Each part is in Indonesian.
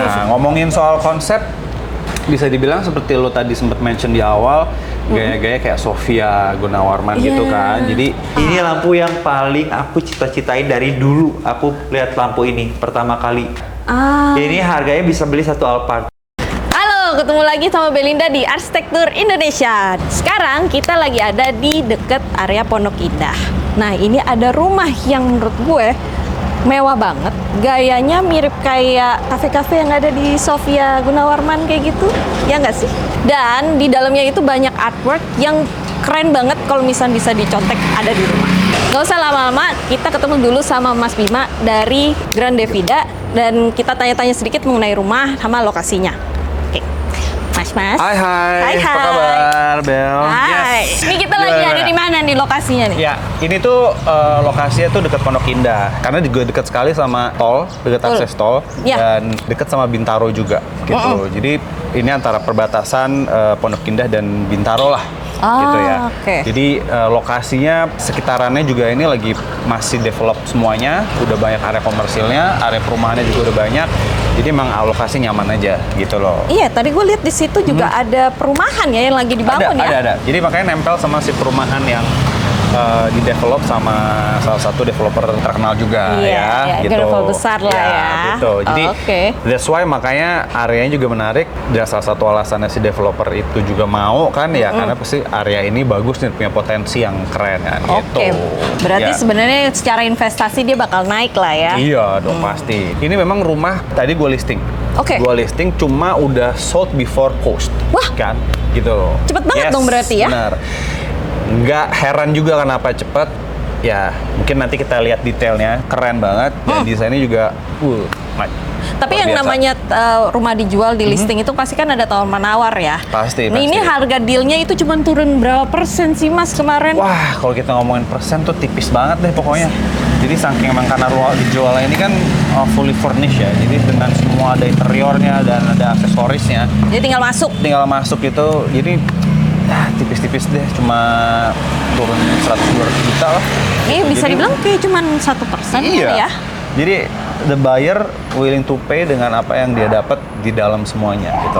Nah, ngomongin soal konsep, bisa dibilang seperti lo tadi sempat mention di awal, gaya-gaya kayak Sofia Gunawarman gitu kan. Jadi Ini lampu yang paling aku cita-citain dari dulu. Aku lihat lampu ini pertama kali. Ini harganya bisa beli satu Alphard. Halo, ketemu lagi sama Belinda di Arsitektur Indonesia. Sekarang kita lagi ada di deket area Pondok Indah. Nah, ini ada rumah yang menurut gue mewah banget. Gayanya mirip kayak kafe-kafe yang ada di Sofia Gunawarman kayak gitu. Ya nggak sih? Dan di dalamnya itu banyak artwork yang keren banget kalau misalnya bisa dicontek ada di rumah. Nggak usah lama-lama, kita ketemu dulu sama Mas Bima dari Grand Devida dan kita tanya-tanya sedikit mengenai rumah sama lokasinya. Oke, Mas. Hai, apa kabar, Bel? Hai. Yes. Ini kita lagi ada di mana nih lokasinya nih? Ya, ini tuh lokasinya tuh dekat Pondok Indah. Karena juga dekat sekali sama tol, dekat akses tol, dan dekat sama Bintaro juga, gitu. Jadi ini antara perbatasan Pondok Indah dan Bintaro lah. Gitu ya. Jadi lokasinya sekitarannya juga ini lagi masih develop semuanya, udah banyak area komersilnya, area perumahannya juga udah banyak. Jadi emang alokasi nyaman aja gitu loh. Iya, tadi gue lihat di situ juga ada perumahan ya yang lagi dibangun ya. Ada. Jadi makanya nempel sama si perumahan yang di develop sama salah satu developer terkenal juga ya, gitu. Developer besar lah ya. Gitu. Jadi that's why makanya areanya juga menarik. Dan salah satu alasannya si developer itu juga mau kan ya, karena pasti area ini bagus nih, punya potensi yang keren kan. Gitu. Berarti sebenarnya secara investasi dia bakal naik lah ya. Iya dong pasti. Ini memang rumah tadi gue listing. Gue listing cuma udah sold before post. Wah, kan? Gitu. Cepet banget dong berarti ya. Benar. Nggak heran juga kenapa cepet. Ya, mungkin nanti kita lihat detailnya. Keren banget. Dan desainnya juga tapi yang biasa. Namanya rumah dijual di listing itu pasti kan ada tawar menawar ya. Pasti. Ini harga dealnya itu cuma turun berapa persen sih Mas kemarin? Wah, kalau kita ngomongin persen tuh tipis banget deh pokoknya. Jadi saking emang karena rumah dijualnya ini kan fully furnished ya. Jadi dengan semua ada interiornya dan ada aksesorisnya. Jadi tinggal masuk. Tinggal masuk itu. Jadi tipis-tipis deh, cuma turun 100-200 juta lah. Bisa dibilang kayak cuma 1% ya. Jadi the buyer willing to pay dengan apa yang dia dapat di dalam semuanya gitu.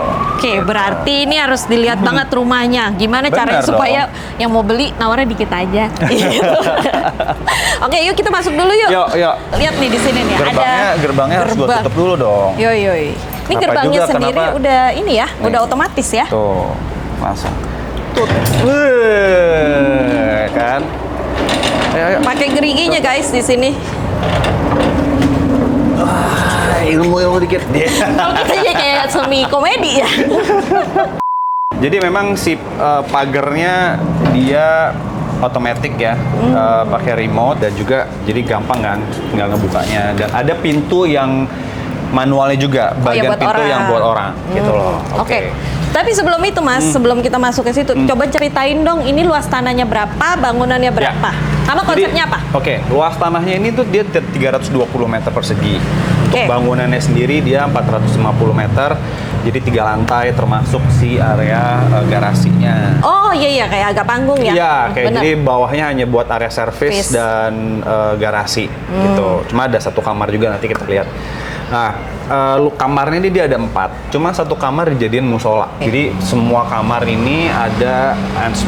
Berarti ini harus dilihat banget rumahnya. Gimana caranya supaya yang mau beli nawarnya dikit aja. Yuk kita masuk dulu yuk. Yuk. Lihat nih di sini nih gerbangnya harus gue tutup dulu dong. Ini gerbangnya sendiri udah ini ya, udah otomatis ya. Tuh, langsung. Kan? Pakai geriginya guys di sini. Ilmu dikit. Kalau kita aja kayak semi komedi ya. Jadi memang si pagernya dia otomatis ya, pakai remote dan juga jadi gampang kan, tinggal ngebukanya. Dan ada pintu yang manualnya juga, bagian pintu yang buat orang, gitu loh. Oke. Tapi sebelum itu Mas, sebelum kita masuk ke situ, coba ceritain dong ini luas tanahnya berapa, bangunannya berapa, sama konsepnya apa? Luas tanahnya ini tuh dia 320 meter persegi. Untuk bangunannya sendiri dia 450 meter, jadi 3 lantai termasuk si area garasinya. Oh iya, kayak agak panggung ya? Iya, jadi bawahnya hanya buat area servis dan garasi gitu. Cuma ada satu kamar juga nanti kita lihat. Nah, kamarnya ini dia ada 4, cuma satu kamar dijadiin musola. Jadi semua kamar ini ada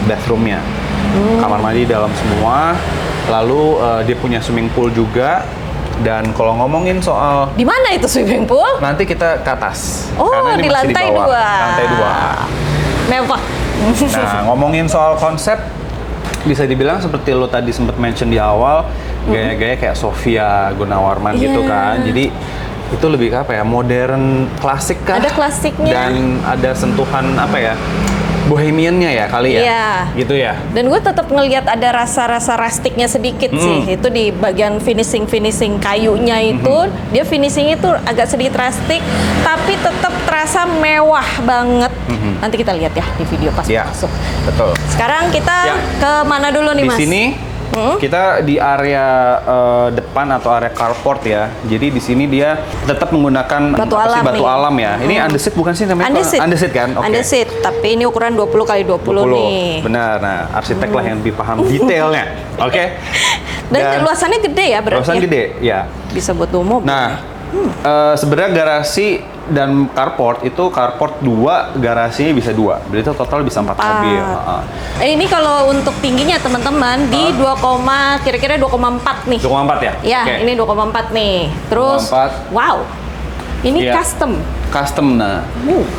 bathroomnya, kamar mandi dalam semua. Lalu dia punya swimming pool juga. Dan kalau ngomongin soal di mana itu swimming pool? Nanti kita ke atas. Di lantai 2. Lantai 2. Mewah. Nah, ngomongin soal konsep, bisa dibilang seperti lo tadi sempat mention di awal, gaya-gaya kayak Sofia Gunawarman gitu kan. Jadi itu lebih apa ya, modern klasik kah? Ada klasiknya. Dan ada sentuhan apa ya, bohemiannya ya kali ya, gitu ya. Dan gue tetap ngelihat ada rasa-rasa rustiknya sedikit sih. Itu di bagian finishing kayunya itu, dia finishing itu agak sedikit rustik, tapi tetap terasa mewah banget. Nanti kita lihat ya di video pas masuk. Betul. Sekarang kita ke mana dulu nih Mas? Di sini kita di area depan atau area carport ya. Jadi di sini dia tetap menggunakan batu alam ya. Ini andesit bukan sih namanya? Andesit kan? Andesit, tapi ini ukuran 20x20 nih. Benar. Nah, arsitek lah yang lebih paham detailnya. Oke. Dan luasannya gede ya berarti? Luasan gede, ya. Bisa buat umum. Nah, sebenarnya garasi Dan carport itu carport 2, garasinya bisa 2. Berarti total bisa 4 mobil. Ini kalau untuk tingginya teman-teman di kira-kira 2,4 nih. 2,4 ya? Ya, Oke. ini 2,4 nih. Terus 2,4. wow. Ini Iya. custom. Nah,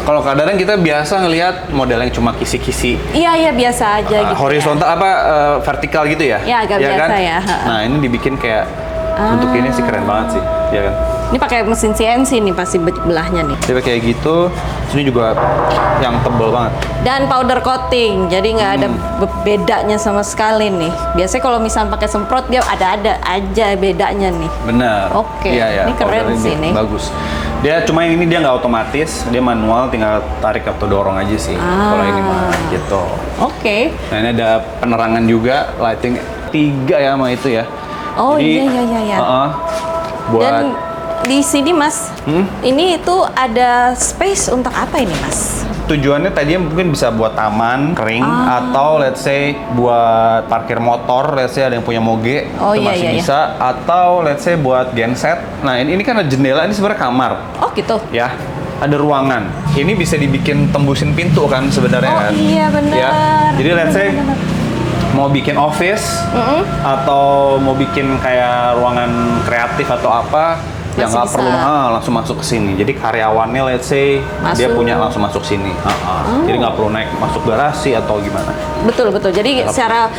kalau kadang-kadang kita biasa ngelihat model yang cuma kisi-kisi. Iya, biasa aja gitu. Horizontal vertikal gitu ya? Ya, agak biasa kan? ya. Nah, ini dibikin kayak bentuk ini sih keren banget sih, ya kan? Ini pakai mesin CNC nih pasti belahnya nih. Jadi kayak gitu, ini juga yang tebel banget. Dan powder coating, jadi nggak ada bedanya sama sekali nih. Biasanya kalau misalnya pakai semprot dia ada aja bedanya nih. Benar. Oke, Iya, ini keren powder sih nih. Bagus. Dia cuma ini dia nggak otomatis, dia manual, tinggal tarik atau dorong aja sih. Kalau ini mah gitu. Oke. Nah ini ada penerangan juga, lighting 3 ya sama itu ya. Oh, Jadi, iya. Buat Dan di sini Mas, ini itu ada space untuk apa ini Mas? tujuannya tadinya mungkin bisa buat taman kering atau let's say buat parkir motor, let's say ada yang punya moge Oh, itu iya, masih iya, bisa, atau let's say buat genset. Nah ini kan ada jendela, ini sebenarnya kamar Oh gitu. ya, ada ruangan. Ini bisa dibikin tembusin pintu kan sebenarnya Oh, kan. iya, benar. Ya. Jadi let's say Benar. mau bikin office atau mau bikin kayak ruangan kreatif atau apa, yang Masih nggak bisa. perlu langsung masuk ke sini. Jadi karyawannya let's say dia Masuk. punya langsung masuk sini. Jadi nggak perlu naik masuk garasi atau gimana. Betul. Jadi secara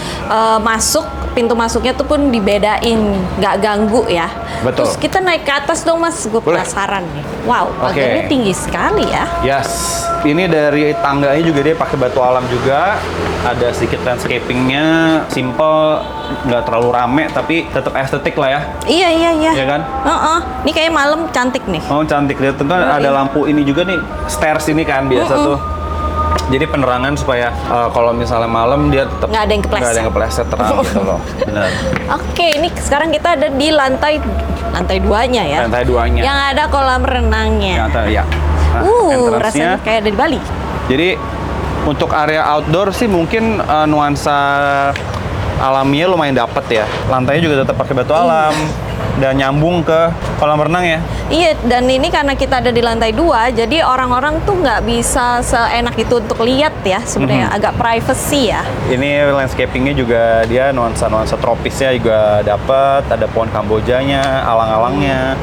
masuk, pintu masuknya tuh pun dibedain, nggak ganggu ya. Betul. Terus kita naik ke atas dong Mas, gue Boleh. penasaran nih. Wow, Oke. pagarnya tinggi sekali ya. Yes, ini dari tangganya juga dia pakai batu alam juga. Ada sedikit landscapingnya, simple, nggak terlalu rame, tapi tetap estetik lah ya. Iya. Iya kan? Ini kayak malam cantik nih. Oh cantik, lihat tuh kan ada lampu ini juga nih, stairs ini kan biasa tuh. Jadi penerangan supaya kalau misalnya malam dia tetap Nggak ada yang kepleset. nggak ada yang kepleset terang gitu loh. Benar. Oke, ini sekarang kita ada di lantai 2-nya ya. Lantai 2-nya. Yang ada kolam renangnya. Yang ada ya. Nah, entrance-nya. Rasanya kayak ada di Bali. Jadi untuk area outdoor sih mungkin nuansa alaminya lumayan dapet ya. Lantainya juga tetap pakai batu alam dan nyambung ke kolam renang ya. Iya, dan ini karena kita ada di lantai 2, jadi orang-orang tuh nggak bisa seenak itu untuk lihat ya, sebenarnya agak privacy ya. Ini landscapingnya juga dia nuansa tropisnya juga dapet. Ada pohon kambojanya, alang-alangnya.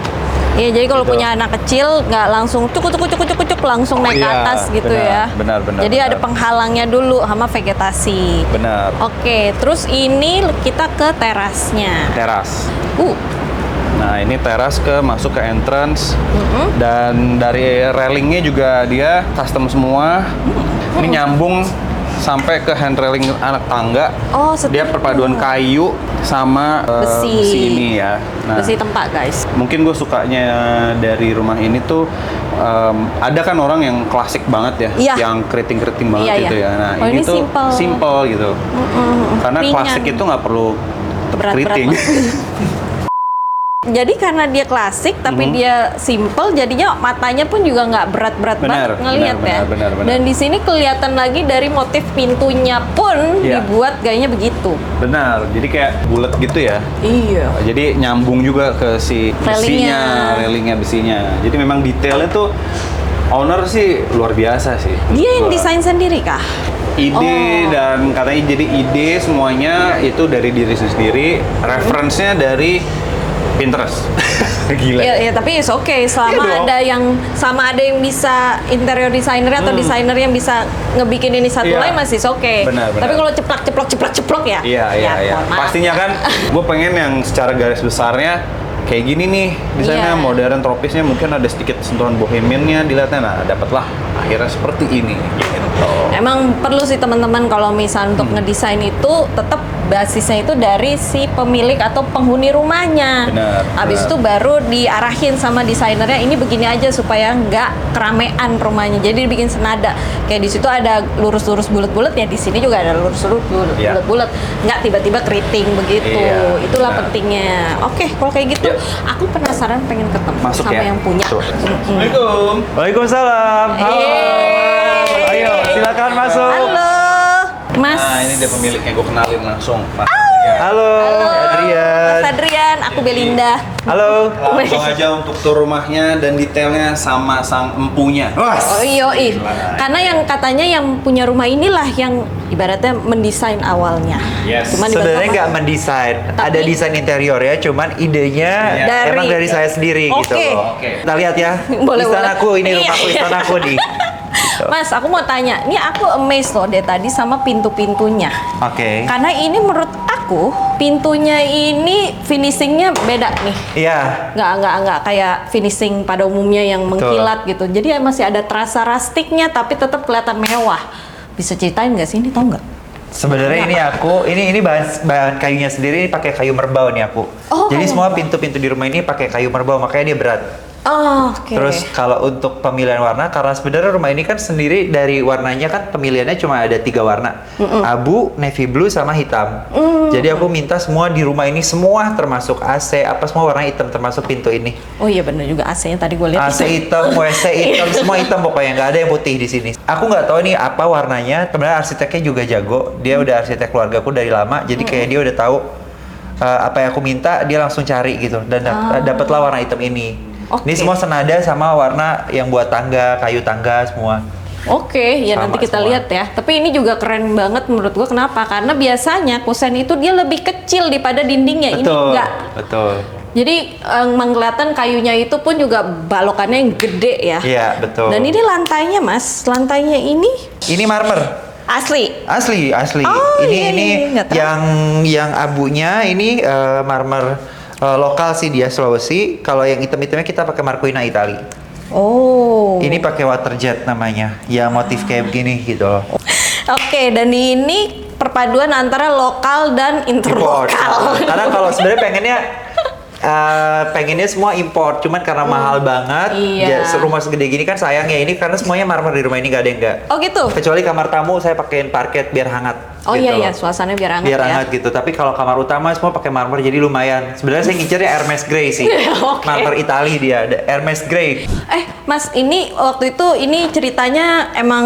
Iya, jadi kalau Gitu. punya anak kecil nggak langsung cuk langsung naik ke Iya, atas gitu benar, ya. benar. Jadi ada penghalangnya dulu sama vegetasi. Benar. Oke, terus ini kita ke terasnya. Teras. Uh, Nah ini teras masuk ke entrance dan dari railingnya juga dia custom semua. Ini nyambung sampai ke hand railing anak tangga. Oh, seperti Dia perpaduan itu. kayu sama besi ini ya. Nah, besi tempat guys. mungkin gue sukanya dari rumah ini tuh ada kan orang yang klasik banget ya, Iya. yang keriting-keriting banget Iya, gitu iya. ya. Nah Oh, ini ini tuh simple. simple gitu. Karena Ringan. klasik itu nggak perlu Berat-berat keriting. Jadi karena dia klasik tapi dia simple, jadinya matanya pun juga nggak berat-berat Benar, banget ngelihat benar, ya. benar. Dan di sini kelihatan lagi dari motif pintunya pun Iya. dibuat gayanya begitu. Benar, jadi kayak bulat gitu ya. Iya. Jadi nyambung juga ke si besinya, railingnya besinya. Jadi memang detailnya tuh owner sih luar biasa sih. Dia yang Gua- desain sendiri kah? Ide dan katanya jadi ide semuanya itu dari diri sendiri, referensinya dari Pinterest. Gila. Iya, ya, tapi it's okay selama Iya dong. ada yang bisa interior designer atau desainer yang bisa ngebikin ini satu Iya. lain masih okay. Benar, benar. Tapi kalau ceplok ya. Iya. mohon maaf. Pastinya kan, gue pengen yang secara garis besarnya kayak gini nih, misalnya Iya. modern tropisnya mungkin ada sedikit sentuhan bohemiannya dilihatnya, nah dapatlah akhirnya seperti ini. Gitu. Emang perlu sih teman-teman kalau misalnya untuk ngedesain itu tetap basisnya itu dari si pemilik atau penghuni rumahnya. Benar, Habis benar. itu baru diarahin sama desainernya ini begini aja supaya nggak keramaian rumahnya. Jadi dibikin senada. Kayak di situ ada lurus-lurus bulat-bulat ya di sini juga ada lurus-lurus Iya. bulat-bulat. Nggak tiba-tiba keriting begitu. Iya, Itulah benar. pentingnya. Oke, kalau kayak gitu Yuk. aku penasaran pengen ketemu Masuk sama ya. yang punya. Tuh. Assalamualaikum. Waalaikumsalam. Halo. Ayo, silakan masuk. Halo, Mas. Nah ini dia pemiliknya, gue kenalin langsung. Mas. Halo, Adrian. Mas Adrian, aku Belinda. Halo. Langsung aja untuk tour rumahnya dan detailnya sama sang empunya. Oh iya, karena yang katanya yang punya rumah inilah yang ibaratnya mendesain awalnya. Yes. Cuman dibantu Sebenarnya sama- nggak mendesain, Tapi- ada desain interior ya, cuman idenya emang dari saya sendiri gitu Oke. loh. Oke. Kita lihat ya, Boleh, istanaku boleh. ini rumahku, Iya. istanaku nih. Mas, aku mau tanya, ini aku amazed loh dari tadi sama pintu-pintunya. Oke. Karena ini menurut aku pintunya ini finishingnya beda nih. Iya. Nggak kayak finishing pada umumnya yang mengkilat gitu. Jadi masih ada terasa rustiknya tapi tetap kelihatan mewah. Bisa ceritain nggak sih ini, tau nggak? Sebenarnya ini aku, ini bahan kayunya sendiri ini pakai kayu merbau nih aku. Oh, Jadi kayu semua merbau. pintu-pintu di rumah ini pakai kayu merbau, makanya dia berat. Oh, oke. Terus kalau untuk pemilihan warna, karena sebenarnya rumah ini kan sendiri dari warnanya kan pemilihannya cuma ada 3 warna, abu, navy blue, sama hitam. Jadi aku minta semua di rumah ini semua termasuk AC, apa semua warna hitam termasuk pintu ini. Oh iya bener juga AC-nya tadi gue lihat. AC hitam, WC hitam, semua hitam pokoknya nggak ada yang putih di sini. Aku nggak tahu nih apa warnanya. Sebenarnya arsiteknya juga jago. Dia udah arsitek keluargaku dari lama, jadi kayak dia udah tahu apa yang aku minta, dia langsung cari gitu dan dapatlah warna hitam ini. Oke. Ini semua senada sama warna yang buat tangga, kayu tangga semua. Oke, ya Sama nanti kita semua. lihat ya. Tapi ini juga keren banget menurut gua. Kenapa? Karena biasanya kusen itu dia lebih kecil daripada dindingnya. Ini Betul, enggak. betul. Jadi kelihatan kayunya itu pun juga balokannya yang gede ya. Iya, betul. Dan ini lantainya, Mas. Lantainya ini Ini marmer. asli. Asli, asli. Oh, ini iya, ini iya, nggak tahu. yang abunya ini marmer lokal sih dia Sulawesi. Kalau yang hitam-hitamnya kita pakai Marquina Itali. Oh. Ini pakai waterjet namanya. Ya motif kayak begini gitu loh. Oke, dan ini perpaduan antara lokal dan Import. interlokal. Karena kalau sebenarnya pengennya semua import, cuman karena mahal banget. Iya. Rumah segede gini kan sayang ya ini karena semuanya marmer di rumah ini nggak ada yang enggak. Oh gitu. Kecuali kamar tamu saya pakein parket biar hangat. Oh gitu iya loh. iya, suasananya biar hangat Biar ya. hangat gitu. Tapi kalau kamar utama semua pakai marmer jadi lumayan. Sebenarnya saya ngincernya Hermes Grey sih. Oke. Marmer Itali dia, ada Hermes Grey. Mas, ini waktu itu ini ceritanya emang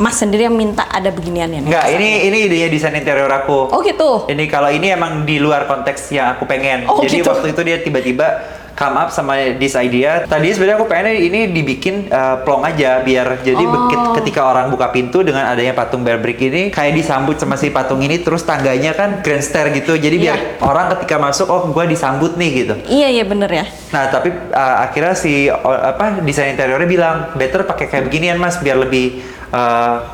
Mas sendiri yang minta ada beginian ya? Enggak, ini idenya desain interior aku. Oh gitu. Ini kalau ini emang di luar konteks yang aku pengen. Oh, Jadi gitu. waktu itu dia tiba-tiba come up sama this idea. Tadi sebenarnya aku pengen ini dibikin plong aja biar jadi ketika orang buka pintu dengan adanya patung bear brick ini kayak disambut sama si patung ini, terus tangganya kan grand stair gitu. Jadi biar orang ketika masuk oh gua disambut nih gitu. Iya iya bener ya. Nah, tapi akhirnya si desain interiornya bilang, "Better pakai kayak beginian, Mas, biar lebih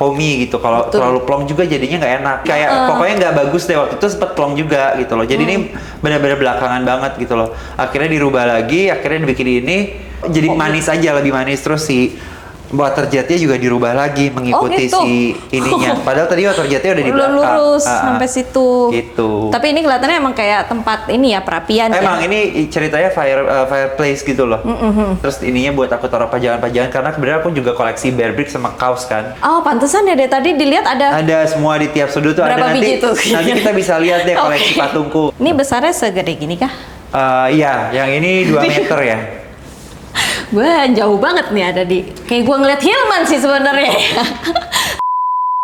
homey gitu. Kalau Betul. terlalu plong juga jadinya nggak enak. Kayak pokoknya nggak bagus deh waktu itu sempet plong juga gitu loh. Jadi ini benar-benar belakangan banget gitu loh. Akhirnya dirubah lagi, akhirnya dibikin ini jadi manis aja, lebih manis. Terus si waterjetnya juga dirubah lagi mengikuti gitu. si ininya. Padahal tadi waterjetnya udah di Udah belakang. lurus sampai situ. Gitu. Tapi ini kelihatannya emang kayak tempat ini ya, perapian Emang ya. ini ceritanya fireplace gitu loh. Terus ininya buat aku taruh pajangan-pajangan karena sebenarnya aku juga koleksi bear brick sama kaos kan. Oh, pantesan ya dari tadi dilihat ada. Ada semua di tiap sudut tuh Berapa ada biji nanti. tuh? Nanti kita bisa lihat deh Oke. koleksi patungku. Ini besarnya segede gini kah? Iya, yang ini 2 meter ya. Gue jauh banget nih ada di. Kayak gue ngeliat Hilman sih sebenarnya.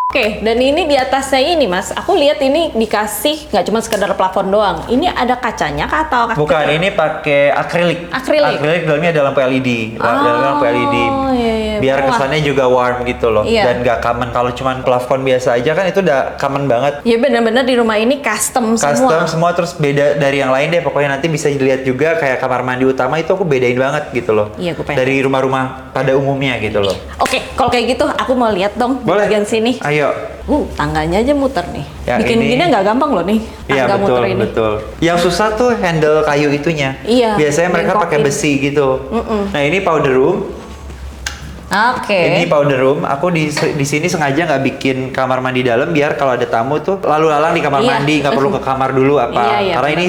Oke, dan ini di atasnya ini Mas, aku lihat ini dikasih nggak cuma sekedar plafon doang. Ini ada kacanya kah atau Bukan, ini pakai akrilik. Akrilik? Akrilik dalamnya ada lampu LED. Dalamnya lampu LED. iya, iya. Biar Wah. kesannya juga warm gitu loh. Iya. Dan nggak common. Kalau cuma plafon biasa aja kan itu udah common banget. Ya benar-benar di rumah ini custom Custom semua. semua terus beda dari yang lain deh. Pokoknya nanti bisa dilihat juga kayak kamar mandi utama itu aku bedain banget gitu loh. Iya, gue pengen. Dari rumah-rumah pada umumnya gitu loh. Oke, kalau kayak gitu aku mau lihat dong di Boleh. bagian sini. Ayo. Tangganya aja muter nih. Yang Bikin ini- gini nggak gampang loh nih. Iya Tangga betul, muter ini. betul. Yang susah tuh handle kayu itunya. Iya, Biasanya mereka pakai bengkokin. besi gitu. Nah ini powder room. Oke. Ini powder room. Aku di sini sengaja nggak bikin kamar mandi dalam biar kalau ada tamu tuh lalu lalang di kamar Iya. mandi, nggak perlu ke kamar dulu apa. Iya, iya, Karena benar. ini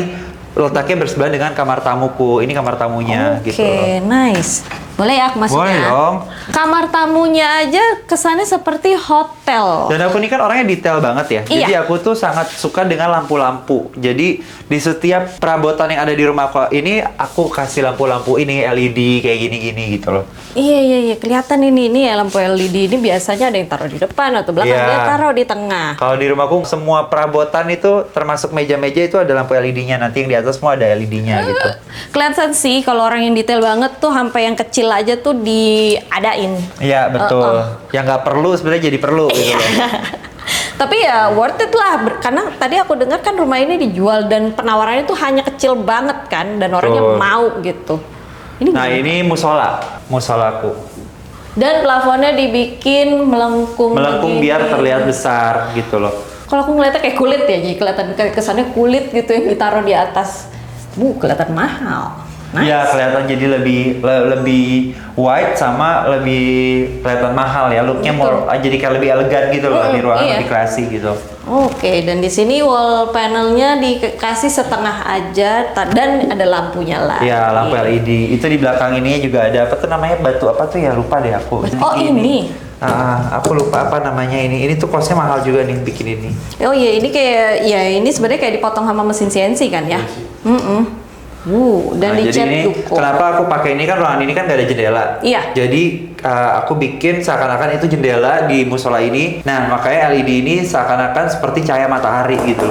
letaknya bersebelahan dengan kamar tamuku. Ini kamar tamunya Oke, gitu loh. nice. Boleh ya aku masuknya? Boleh dong. Kamar tamunya aja kesannya seperti hotel. Dan aku ini kan orangnya detail banget ya. Iya. Jadi aku tuh sangat suka dengan lampu-lampu. Jadi di setiap perabotan yang ada di rumah aku ini, aku kasih lampu-lampu ini LED kayak gini-gini gitu loh. Iya, kelihatan ini ya lampu LED ini biasanya ada yang taruh di depan atau belakang, Iya. dia taruh di tengah. Kalau di rumahku semua perabotan itu termasuk meja-meja itu ada lampu LED-nya. Nanti yang di atas semua ada LED-nya gitu. Kelihatan sih kalau orang yang detail banget tuh sampai yang kecil aja tuh diadain. Iya betul. Yang nggak perlu sebenarnya jadi perlu gitu loh. Tapi ya worth it lah, karena tadi aku dengar kan rumah ini dijual dan penawarannya tuh hanya kecil banget kan, dan orangnya Betul. mau gitu. Ini Nah gimana? ini musolaku. Dan plafonnya dibikin melengkung. Melengkung begini. biar terlihat besar gitu loh. Kalau aku ngeliatnya kayak kulit ya, jadi kelihatan kayak kesannya kulit gitu yang ditaruh di atas. Kelihatan mahal. Nice. Iya kelihatan jadi lebih white sama lebih kelihatan mahal ya. Looknya Betul. jadi kayak lebih elegan gitu loh di ruangan iya. lebih classy gitu. Oke, dan di sini wall panelnya dikasih setengah aja dan ada lampunya lah. Iya lampu LED. Itu di belakang ini juga ada apa tuh namanya batu apa tuh ya lupa deh aku. Oh ini. Aku lupa apa namanya ini. Ini tuh costnya mahal juga nih bikin ini. Oh iya, ini kayak ya ini sebenarnya kayak dipotong sama mesin CNC kan ya. Dan Nah, jadi dicat ini duko. kenapa aku pakai ini kan ruangan ini kan gak ada jendela. Iya. Jadi aku bikin seakan-akan itu jendela di musola ini. Nah makanya LED ini seakan-akan seperti cahaya matahari gitu.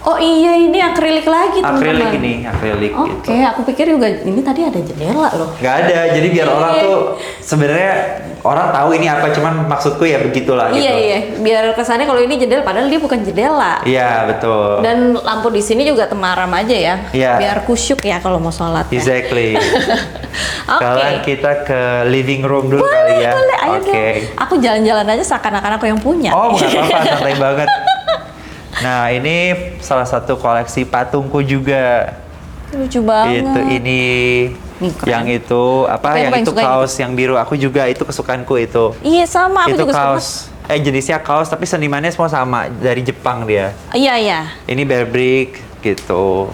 Oh iya, ini akrilik lagi Akrilik teman-teman. ini, akrilik gitu. Oke, aku pikir juga ini tadi ada jendela loh. Nggak ada, jadi biar orang tuh sebenarnya orang tahu ini apa, cuman maksudku ya begitulah gitu. Iya, biar kesannya kalau ini jendela, padahal dia bukan jendela. Iya betul. Dan lampu di sini juga temaram aja ya, Iya. biar kusyuk ya kalau mau sholat. Ya. Exactly. Oke. Sekarang kita ke living room dulu kali ya. Boleh, ayo Oke. dong. Aku jalan-jalan aja seakan-akan aku yang punya. Oh nggak apa-apa, santai banget. Nah ini salah satu koleksi patungku juga. Lucu banget. Itu ini. Nih, keren. Yang itu apa? Apa yang Yang paling itu suka kaos yang biru aku juga itu kesukaanku itu. Iya sama, aku Itu juga kaos. Jenisnya kaos tapi senimannya semua sama dari Jepang dia. suka. Iya. Ini bear brick gitu.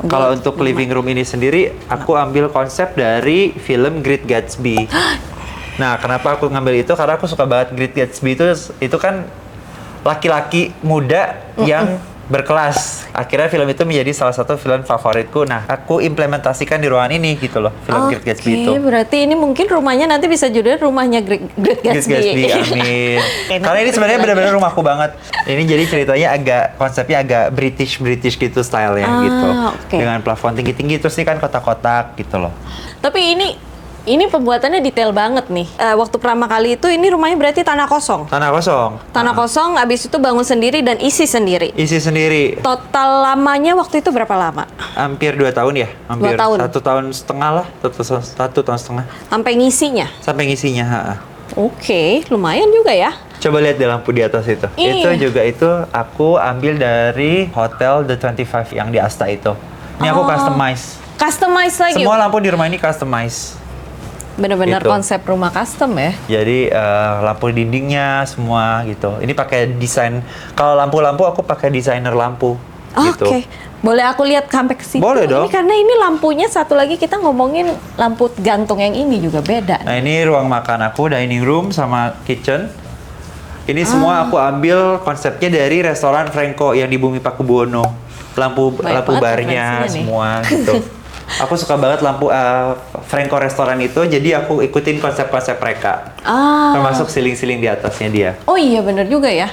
Kalau untuk living room ini sendiri, aku ambil konsep dari film Great Gatsby. Nah, kenapa aku ngambil itu? Karena aku suka banget Great Gatsby itu kan laki-laki muda yang berkelas. Akhirnya film itu menjadi salah satu film favoritku. Nah, aku implementasikan di ruangan ini gitu loh, film Great Gatsby itu. Oke, berarti ini mungkin rumahnya nanti bisa judulnya rumahnya Great Great Gatsby. Gatsby, amin. Enak Karena ini banget sebenarnya lagi. benar-benar rumahku banget. Ini jadi ceritanya konsepnya agak British gitu stylenya gitu. Oke. Dengan plafon tinggi-tinggi terus ini kan kotak-kotak gitu loh. Tapi ini pembuatannya detail banget nih. Waktu pertama kali itu ini rumahnya berarti tanah kosong. Tanah kosong. Tanah kosong, abis itu bangun sendiri dan isi sendiri. Isi sendiri. Total lamanya waktu itu berapa lama? Hampir 2 tahun ya? Hampir 2 tahun. 1 tahun setengah lah. 1 tahun setengah. Sampai ngisinya? Sampai ngisinya. Oke, lumayan juga ya. Coba lihat di lampu di atas itu. Iya. Itu juga itu aku ambil dari Hotel The 25 yang di Asta itu. Ini aku customize. Customize lagi. Semua lampu di rumah ini customize. Bener-bener gitu. konsep rumah custom ya. Jadi lampu dindingnya semua gitu. Ini pakai desain. Kalau lampu-lampu aku pakai desainer lampu. Gitu. Oke, boleh aku lihat sampai ke situ? Boleh dong. Ini karena ini lampunya satu lagi kita ngomongin lampu gantung yang ini juga beda. Nah ini ruang makan aku, dining room sama kitchen. Ini semua aku ambil konsepnya dari restoran Franco yang di Bumi Pakubuwono. Lampu Banyak banget barnya referensinya nih. semua gitu. Aku suka banget lampu Franco restoran itu, jadi aku ikutin konsep-konsep mereka. Termasuk ceiling-ceiling di atasnya dia. Oh iya bener juga ya.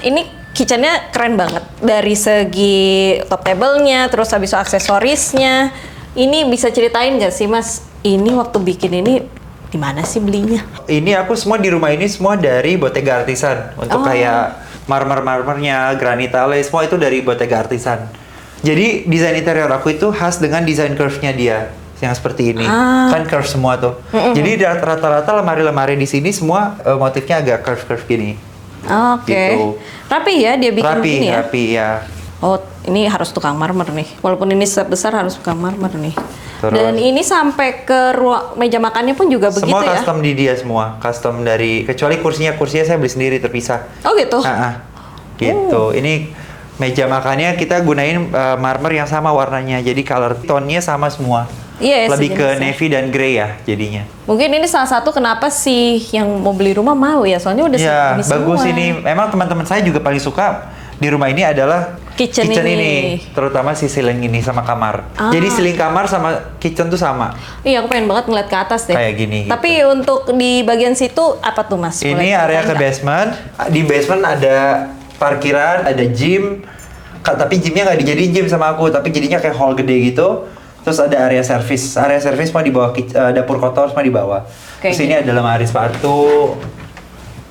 Ini kitchennya keren banget. Dari segi top table-nya, terus habis itu aksesorisnya. Ini bisa ceritain nggak sih Mas? Ini waktu bikin ini di mana sih belinya? Ini aku semua di rumah ini semua dari Bottega Artisan. Untuk kayak marmer-marmernya, granitale, semua itu dari Bottega Artisan. Jadi desain interior aku itu khas dengan desain curve-nya dia. Yang seperti ini. Kan curve semua tuh. Jadi rata-rata lemari-lemari di sini semua motifnya agak curve-curve gini. Oke. Gitu. Rapi ya dia bikin Rapi, begini ya? rapi ya. Oh, ini harus tukang marmer nih. Walaupun ini set besar harus tukang marmer nih. Terus. Dan ini sampai ke ruang meja makannya pun juga begitu Semua ya? custom di dia semua. Custom dari, kecuali kursinya saya beli sendiri terpisah. Oh gitu? Gitu. Ini meja makannya kita gunain marmer yang sama warnanya. Jadi color tone-nya sama semua. Iya, lebih ke sejenisnya. navy dan grey ya jadinya. Mungkin ini salah satu kenapa sih yang mau beli rumah mau ya, soalnya udah Ya, segini bagus semua. ini. Memang teman-teman saya juga paling suka di rumah ini adalah Kitchen ini. terutama si ceiling ini sama kamar. Ah. Jadi ceiling kamar sama kitchen tuh sama. Iya, aku pengen banget ngeliat ke atas deh. Kayak gini, gitu. Tapi untuk di bagian situ apa tuh Mas? Ini Boleh area ceritain ke nggak? basement. Di basement ada parkiran, ada gym. Tapi gymnya nggak dijadiin gym sama aku, tapi jadinya kayak hall gede gitu. Terus ada area service. Area service semua di bawah dapur kotor semua di bawah. Kayak Terus ini ada lemari sepatu.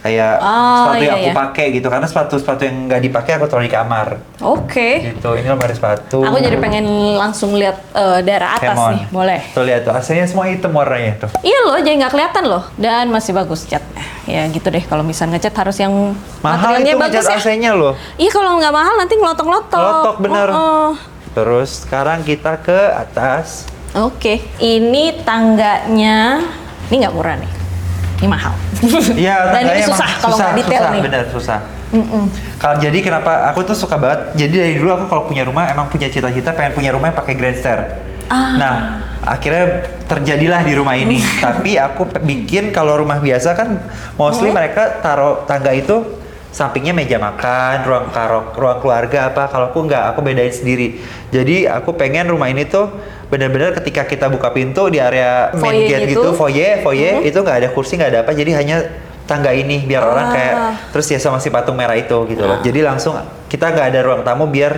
Kayak sepatu yang iya, aku iya. pakai gitu, karena sepatu yang nggak dipakai aku taruh di kamar. Oke. Gitu, ini lemari sepatu. Aku jadi pengen langsung lihat daerah atas Come on. nih, boleh? Tuh lihat tuh, AC-nya semua hitam warnanya tuh. Iya loh, jadi nggak kelihatan loh. Dan masih bagus catnya. Ya gitu deh, kalau misalnya ngecat harus yang Mahal materialnya itu bagus ngecat ya. AC-nya loh. Iya, kalau nggak mahal nanti ngelotok-lotok. Lotok bener. Oh, oh. Terus sekarang kita ke atas. Oke, ini tangganya, ini nggak murah nih, ini mahal. Iya, Dan ini tangganya susah emang kalau nggak detail susah, nih. bener susah. Kalau jadi kenapa aku tuh suka banget. Jadi dari dulu aku kalau punya rumah emang punya cita-cita pengen punya rumah yang pakai grand stair. Nah, akhirnya terjadilah di rumah ini. Tapi aku bikin kalau rumah biasa kan mostly mereka taruh tangga itu sampingnya meja makan, ruang keluarga apa. Kalau aku nggak, aku bedain sendiri. Jadi aku pengen rumah ini tuh benar-benar ketika kita buka pintu di area main Foyer gate gitu. gitu, foyer itu nggak ada kursi, nggak ada apa. Jadi hanya tangga ini biar orang kayak terus ya sama si patung merah itu gitu loh. Jadi langsung kita nggak ada ruang tamu biar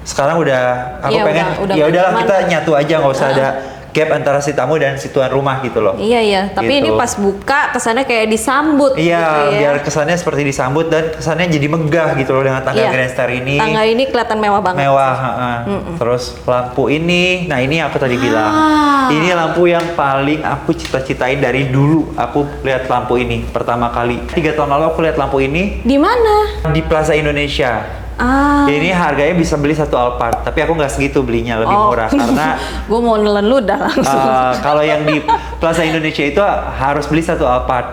sekarang udah aku Iya, pengen udah ya udahlah nyaman. kita nyatu aja nggak usah ada gap antara si tamu dan si tuan rumah gitu loh. Iya iya, tapi Gitu. ini pas buka kesannya kayak disambut. Iya, gitu ya. biar kesannya seperti disambut dan kesannya jadi megah gitu loh dengan tangga Iya. Grand Star ini. Tangga ini kelihatan mewah banget. Mewah, terus lampu ini, nah ini yang aku tadi bilang. Ah. Ini lampu yang paling aku cita-citain dari dulu. Aku lihat lampu ini pertama kali. 3 tahun lalu aku lihat lampu ini Di mana? di Plaza Indonesia. Ah. Ini harganya bisa beli 1 Alphard, tapi aku nggak segitu belinya, lebih murah karena gue mau nelen ludah langsung. kalau yang di Plaza Indonesia itu harus beli 1 Alphard.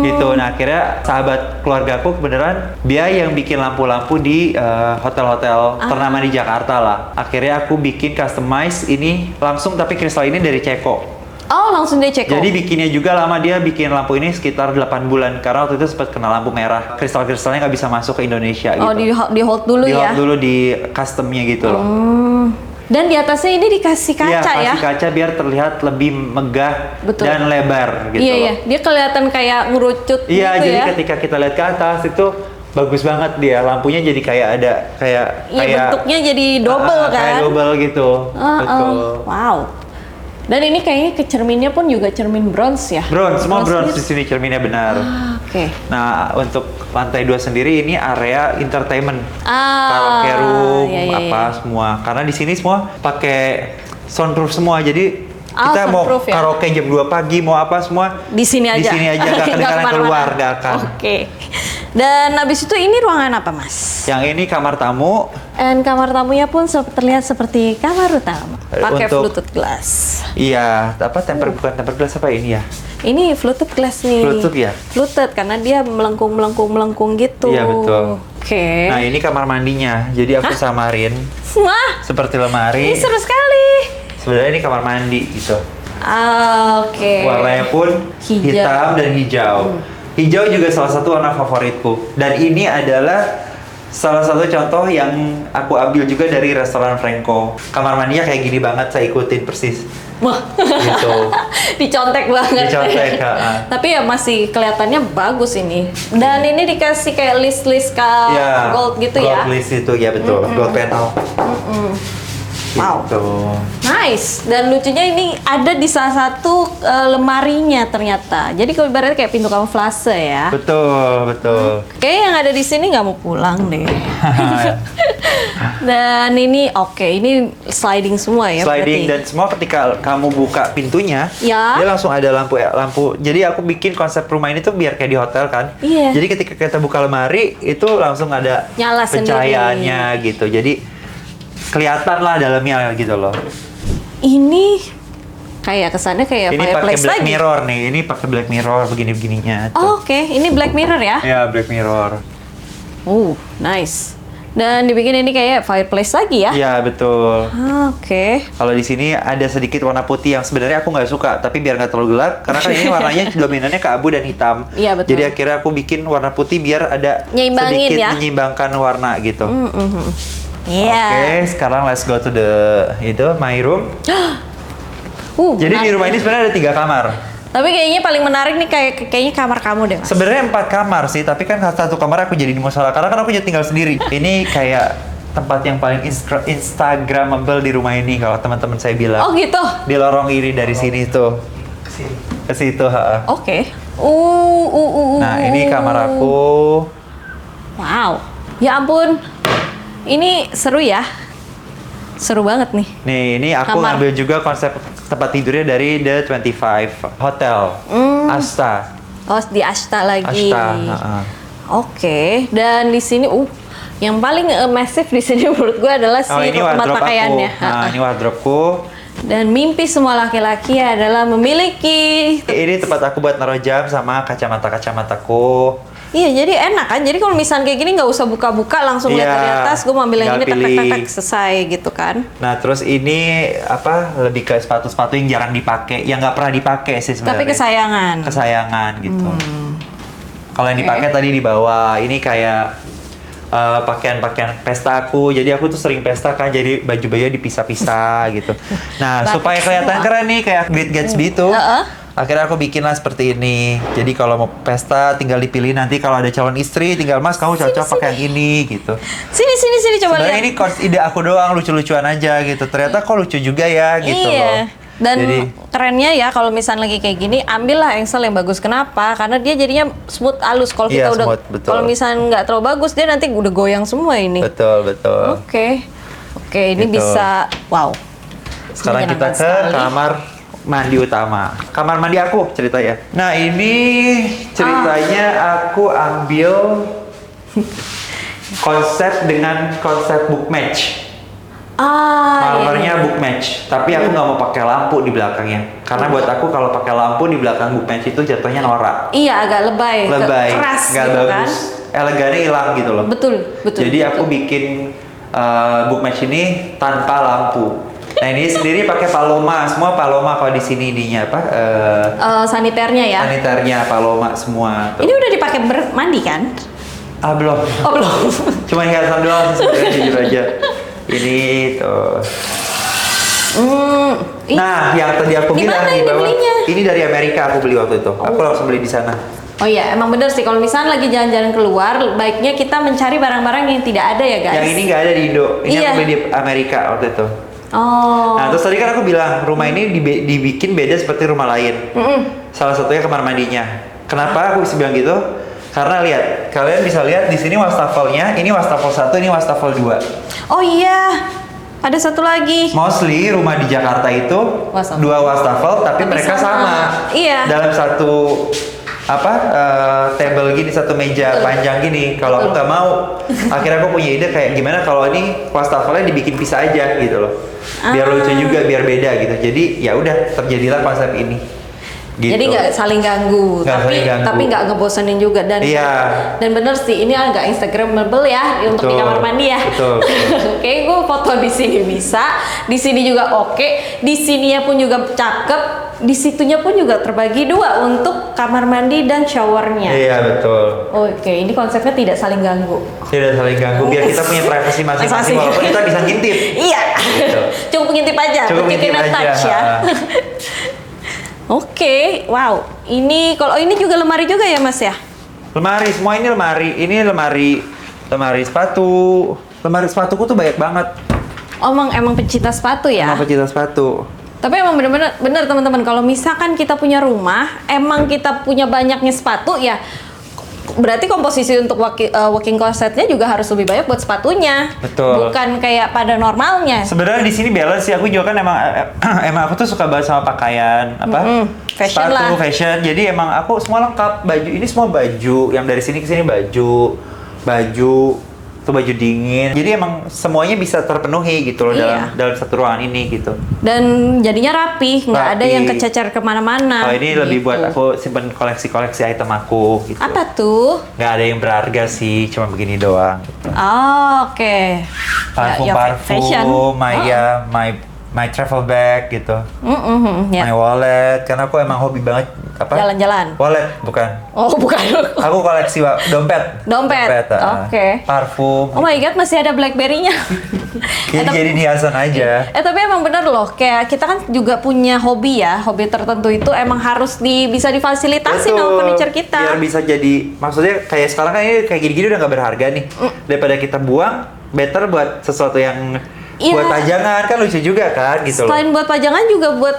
Gitu. Nah akhirnya sahabat keluargaku beneran dia yang bikin lampu-lampu di hotel-hotel ternama di Jakarta lah. Akhirnya aku bikin customize ini langsung, tapi kristal ini dari Ceko. Oh, langsung dia cek. Jadi bikinnya juga lama, dia bikin lampu ini sekitar 8 bulan karena waktu itu sempat kena lampu merah. Kristal-kristalnya nggak bisa masuk ke Indonesia Oh, gitu. di hold dulu Di ya. hold dulu di customnya gitu loh. Dan di atasnya ini dikasih kaca Iya, ya. kasih kaca biar terlihat lebih megah Betul. dan lebar gitu Iya loh. iya, dia kelihatan kayak ngerucut Iya, gitu jadi ya. ketika kita lihat ke atas itu bagus banget dia. Lampunya jadi kayak ada Iya, bentuknya jadi double kan. Kayak double gitu. Betul. Wow. Dan ini kayaknya ke cerminnya pun juga cermin bronze ya. Bronze, semua bronze di gitu. sini cerminnya benar. Oke. Nah, untuk lantai 2 sendiri ini area entertainment. Ah, Karaoke room, iya, iya, apa iya. semua. Karena di sini semua pakai soundproof semua. Jadi Ah, kita mau soundproof ya? karaoke jam 2 pagi, mau apa semua Di sini aja. Di sini aja, nggak Nggak kedengaran kemana-mana. keluar, nggak akan. Oke. Dan habis itu ini ruangan apa, Mas? Yang ini kamar tamu. Dan kamar tamunya pun terlihat seperti kamar utama. Pakai Untuk- fluted glass. Iya, apa bukan tempered glass apa ini ya? Ini fluted glass nih. Fluted ya? Fluted karena dia melengkung gitu. Iya, betul. Oke. Nah, ini kamar mandinya. Jadi aku samarin Wah, seperti lemari. ini seru sekali. Sebenarnya ini kamar mandi gitu. Oke. Warnanya pun Hijau. hitam dan hijau. Hijau juga salah satu warna favoritku. Dan ini adalah salah satu contoh yang aku ambil juga dari restoran Franco. Kamar mandinya kayak gini banget, saya ikutin persis. Wah, Gitu. dicontek banget. Dicontek, ha. Tapi ya masih kelihatannya bagus ini. Dan ini dikasih kayak list-list Ya, gold gitu ya. Gold list itu, ya betul. Gold panel. Wow. Gitu. Nice. Dan lucunya ini ada di salah satu lemarinya ternyata. Jadi kalau ibaratnya kayak pintu kamuflase ya. Betul, betul. Kayaknya yang ada di sini nggak mau pulang deh. Dan ini ini sliding semua ya. Sliding dan berarti. semua ketika kamu buka pintunya, Ya. dia langsung ada lampu. Jadi aku bikin konsep rumah ini tuh biar kayak di hotel kan. Iya. Jadi ketika kita buka lemari itu langsung ada Nyala pencahayaannya gitu. Jadi kelihatan lah dalamnya gitu loh. Ini kayak kesannya kayak Ini pakai fireplace black lagi. mirror nih. Ini pakai black mirror begini-begininya. tuh. Oh, oke. Ini black mirror ya? Ya black mirror. Nice. Dan dibikin ini kayak fireplace lagi ya? Iya, betul. Oke. Kalau di sini ada sedikit warna putih yang sebenarnya aku nggak suka, tapi biar nggak terlalu gelap, karena kan ini warnanya dominannya keabu dan hitam. Iya, betul. Jadi akhirnya aku bikin warna putih biar ada Nyimbangin sedikit ya? menyeimbangkan warna gitu. Iya. Oke, sekarang let's go to my room. Jadi di menarik. rumah ini sebenarnya ada 3 kamar. Tapi kayaknya paling menarik nih kayaknya kamar kamu deh, Mas. Sebenarnya 4 kamar sih, tapi kan satu kamar aku jadi di musola karena kan aku jadi tinggal sendiri. Ini kayak tempat yang paling instagramable di rumah ini kalau teman-teman saya bilang. Oh gitu. Di lorong iri dari sini tuh. Ke situ, Oke. Nah, ini kamar aku. Wow. Ya ampun. Ini seru ya. Seru banget nih. Nih, ini aku Kamar. ngambil juga konsep tempat tidurnya dari The 25 Hotel. Asta. Oh, di Ashta lagi. Asta, Oke. Dan di sini yang paling massive di sini menurut gue adalah si ini tempat wardrobe aku. pakaiannya. Nah, ini wardrobeku. Dan mimpi semua laki-laki adalah memiliki. Ini tempat aku buat naruh jam sama kacamataku. Iya, jadi enak kan. Jadi kalau misalnya kayak gini nggak usah buka-buka, langsung lihat dari atas. Gue mau ambil yang ini, tek selesai gitu kan. Nah, terus ini lebih ke sepatu-sepatu yang jarang dipakai, yang nggak pernah dipakai sih sebenarnya. Tapi kesayangan. Kesayangan gitu. Kalau yang dipakai tadi di bawah, ini kayak pakaian-pakaian pesta aku. Jadi aku tuh sering pesta kan, jadi baju-bajunya dipisah-pisah gitu. Nah, supaya kelihatan keren nih kayak Great Gatsby itu. Akhirnya aku bikinlah seperti ini. Jadi kalau mau pesta tinggal dipilih, nanti kalau ada calon istri tinggal Mas kamu cocok pakai yang ini gitu. Sini coba Sebenarnya lihat. ini ide aku doang, lucu-lucuan aja gitu. Ternyata kok lucu juga ya gitu loh. Dan Jadi, kerennya ya kalau misalnya lagi kayak gini, ambillah engsel yang bagus. Kenapa? Karena dia jadinya smooth halus. Kalau Iya, kita udah, smooth, betul. kalau misalnya nggak terlalu bagus, dia nanti udah goyang semua ini. betul. Oke, ini Gitu. bisa, wow. Sekarang kita Menyenangkan ke sekali. kamar mandi utama. Kamar mandi aku ceritanya. Nah, ini ceritanya aku ambil konsep dengan konsep book match. Kamarnya book match, tapi aku nggak mau pakai lampu di belakangnya. Karena buat aku kalau pakai lampu di belakang book match itu jatuhnya norak. Iya, agak lebay, keras nggak gitu bagus. Elegannya hilang gitu loh. Betul. Jadi aku bikin book match ini tanpa lampu. Nah, ini sendiri pakai Paloma, semua Paloma kalau di sini ininya apa? Saniternya ya. Saniternya Paloma semua. Tuh. Ini udah dipakai bermandi kan? Belum. Oh belum. Cuma hiasan doang sebenarnya jujur aja. Ini tuh. Nah, yang tadi aku bilang Gimana di ini bawah, belinya? ini dari Amerika aku beli waktu itu. Aku langsung beli di sana. Oh iya, emang bener sih. Kalau misalnya lagi jalan-jalan keluar, baiknya kita mencari barang-barang yang tidak ada ya guys. Yang ini nggak ada di Indo. Ini Iya. aku beli di Amerika waktu itu. Oh. Nah, terus tadi kan aku bilang rumah ini dibikin beda seperti rumah lain. Salah satunya kamar mandinya. Kenapa aku bisa bilang gitu? Karena lihat, kalian bisa lihat di sini wastafelnya. Ini wastafel 1, ini wastafel 2. Oh iya, ada satu lagi. Mostly rumah di Jakarta itu Wastafel. 2 wastafel, tapi mereka sama. Iya. Dalam satu table gini, satu meja panjang gini. Kalau aku nggak mau, akhirnya aku punya ide kayak gimana kalau ini wastafelnya dibikin pisah aja gitu loh. Biar lucu juga, biar beda gitu. Jadi ya udah terjadilah konsep ini. Gitu. Jadi nggak saling ganggu, tapi nggak ngebosenin juga dan dan bener sih ini agak instagramable ya untuk di kamar mandi ya. Betul. Oke, gue foto di sini bisa, di sini juga oke, di sininya pun juga cakep, di situnya pun juga terbagi 2 untuk kamar mandi dan showernya. Iya betul. Oke, ini konsepnya tidak saling ganggu. Tidak saling ganggu, biar kita punya privasi masing-masing walaupun kita bisa ngintip. Iya, cukup ngintip aja, Cukup ngintip aja. touch ya. Oke, wow. Ini kalau ini juga lemari juga ya Mas ya? Lemari, semua ini lemari. Ini lemari sepatu. Lemari sepatuku tuh banyak banget. Oh, emang pencinta sepatu ya? Emang pecinta sepatu. Tapi emang bener teman-teman, kalau misalkan kita punya rumah, emang kita punya banyaknya sepatu ya, berarti komposisi untuk working closetnya juga harus lebih banyak buat sepatunya. Betul. Bukan kayak pada normalnya. Sebenarnya di sini balance sih. Aku juga kan emang aku tuh suka banget sama pakaian Fashion sepatu, lah. fashion. Jadi emang aku semua lengkap. Baju ini semua baju. Yang dari sini ke sini baju. satu baju dingin. Jadi emang semuanya bisa terpenuhi gitu loh Iya. dalam satu ruangan ini gitu. Dan jadinya rapi, nggak ada Rapi. yang kececer kemana-mana. Kalau ini lebih gitu. buat aku simpen koleksi-koleksi item aku gitu. Apa tuh? Nggak ada yang berharga sih, cuma begini doang. Oh, oke. Ya, fashion. Parfum, my travel bag gitu. Ya. My wallet, karena aku emang hobi banget apa? Jalan-jalan. Wallet, bukan. Oh, bukan. Aku koleksi dompet. Dompet. Oke. Parfum. Oh my god, masih ada BlackBerry-nya. Ya, jadi hiasan aja. Tapi emang bener loh, kayak kita kan juga punya hobi ya, hobi tertentu itu emang harus bisa difasilitasi sama furniture kita. Biar bisa jadi, maksudnya kayak sekarang kan ini kayak gini-gini udah nggak berharga nih. Daripada kita buang, better buat sesuatu yang Iya. buat pajangan, kan lucu juga kan gitu loh. Selain buat pajangan juga buat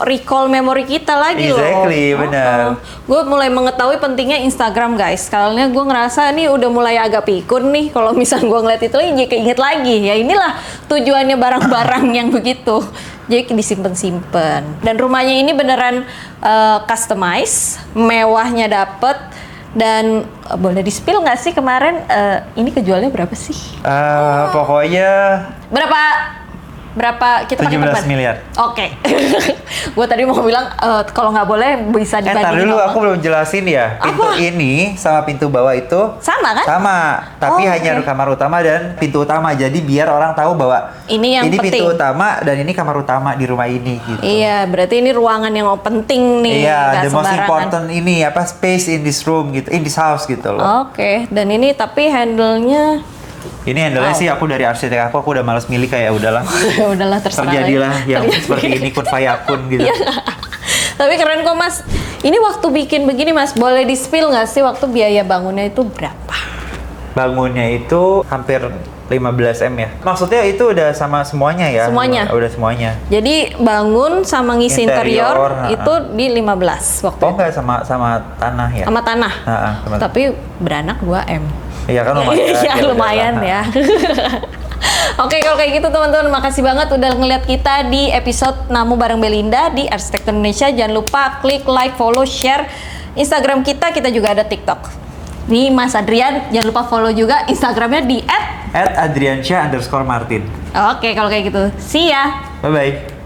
recall memori kita lagi loh. Exactly, benar. Gue mulai mengetahui pentingnya Instagram guys. Karena gue ngerasa ini udah mulai agak pikun nih. Kalau misalnya gue ngeliat itu lagi, keinget lagi. Ya inilah tujuannya barang-barang yang begitu. Jadi disimpan-simpan. Dan rumahnya ini beneran customize, mewahnya dapet. Dan boleh di-spill nggak sih kemarin ini kejualnya berapa sih? Pokoknya Berapa kita pakai 17 teman? miliar. Oke. Gue tadi mau bilang kalau nggak boleh bisa Ntar dibandingin. dulu, sama- aku belum jelasin ya. Pintu Apa? ini sama pintu bawah itu Sama kan? sama, tapi Oh, hanya oke. kamar utama dan pintu utama. Jadi biar orang tahu bahwa Ini yang pintu penting. utama dan ini kamar utama di rumah ini gitu. Iya, berarti ini ruangan yang penting nih. Iya, nggak the most sembarangan. important ini apa space in this room gitu, in this house gitu loh. Oke, dan ini tapi handle-nya Ini handle-nya Wow. sih aku dari arsitek aku udah males milih, kayak udahlah. udahlah terserah. Terjadilah yang Terjadi. seperti ini, kun fayakun gitu. Iya. Tapi keren kok Mas. Ini waktu bikin begini Mas, boleh di-spill nggak sih waktu biaya bangunnya itu berapa? Bangunnya itu hampir 15 M ya. Maksudnya itu udah sama semuanya ya? Semuanya. Udah semuanya. Jadi bangun sama ngisi interior, Interior, itu di 15 waktu Oh itu. enggak, sama tanah ya? Sama tanah. Sama Tapi beranak 2M. Iya kan lumayan. Iya lumayan ya. Oke, kalau kayak gitu teman-teman, makasih banget udah ngeliat kita di episode Namu bareng Belinda di Arsitektur Indonesia. Jangan lupa klik like, follow, share Instagram kita juga ada TikTok. Nih Mas Adrian, jangan lupa follow juga Instagramnya di @adriansyah_martin. Oke, kalau kayak gitu. See ya! Bye-bye.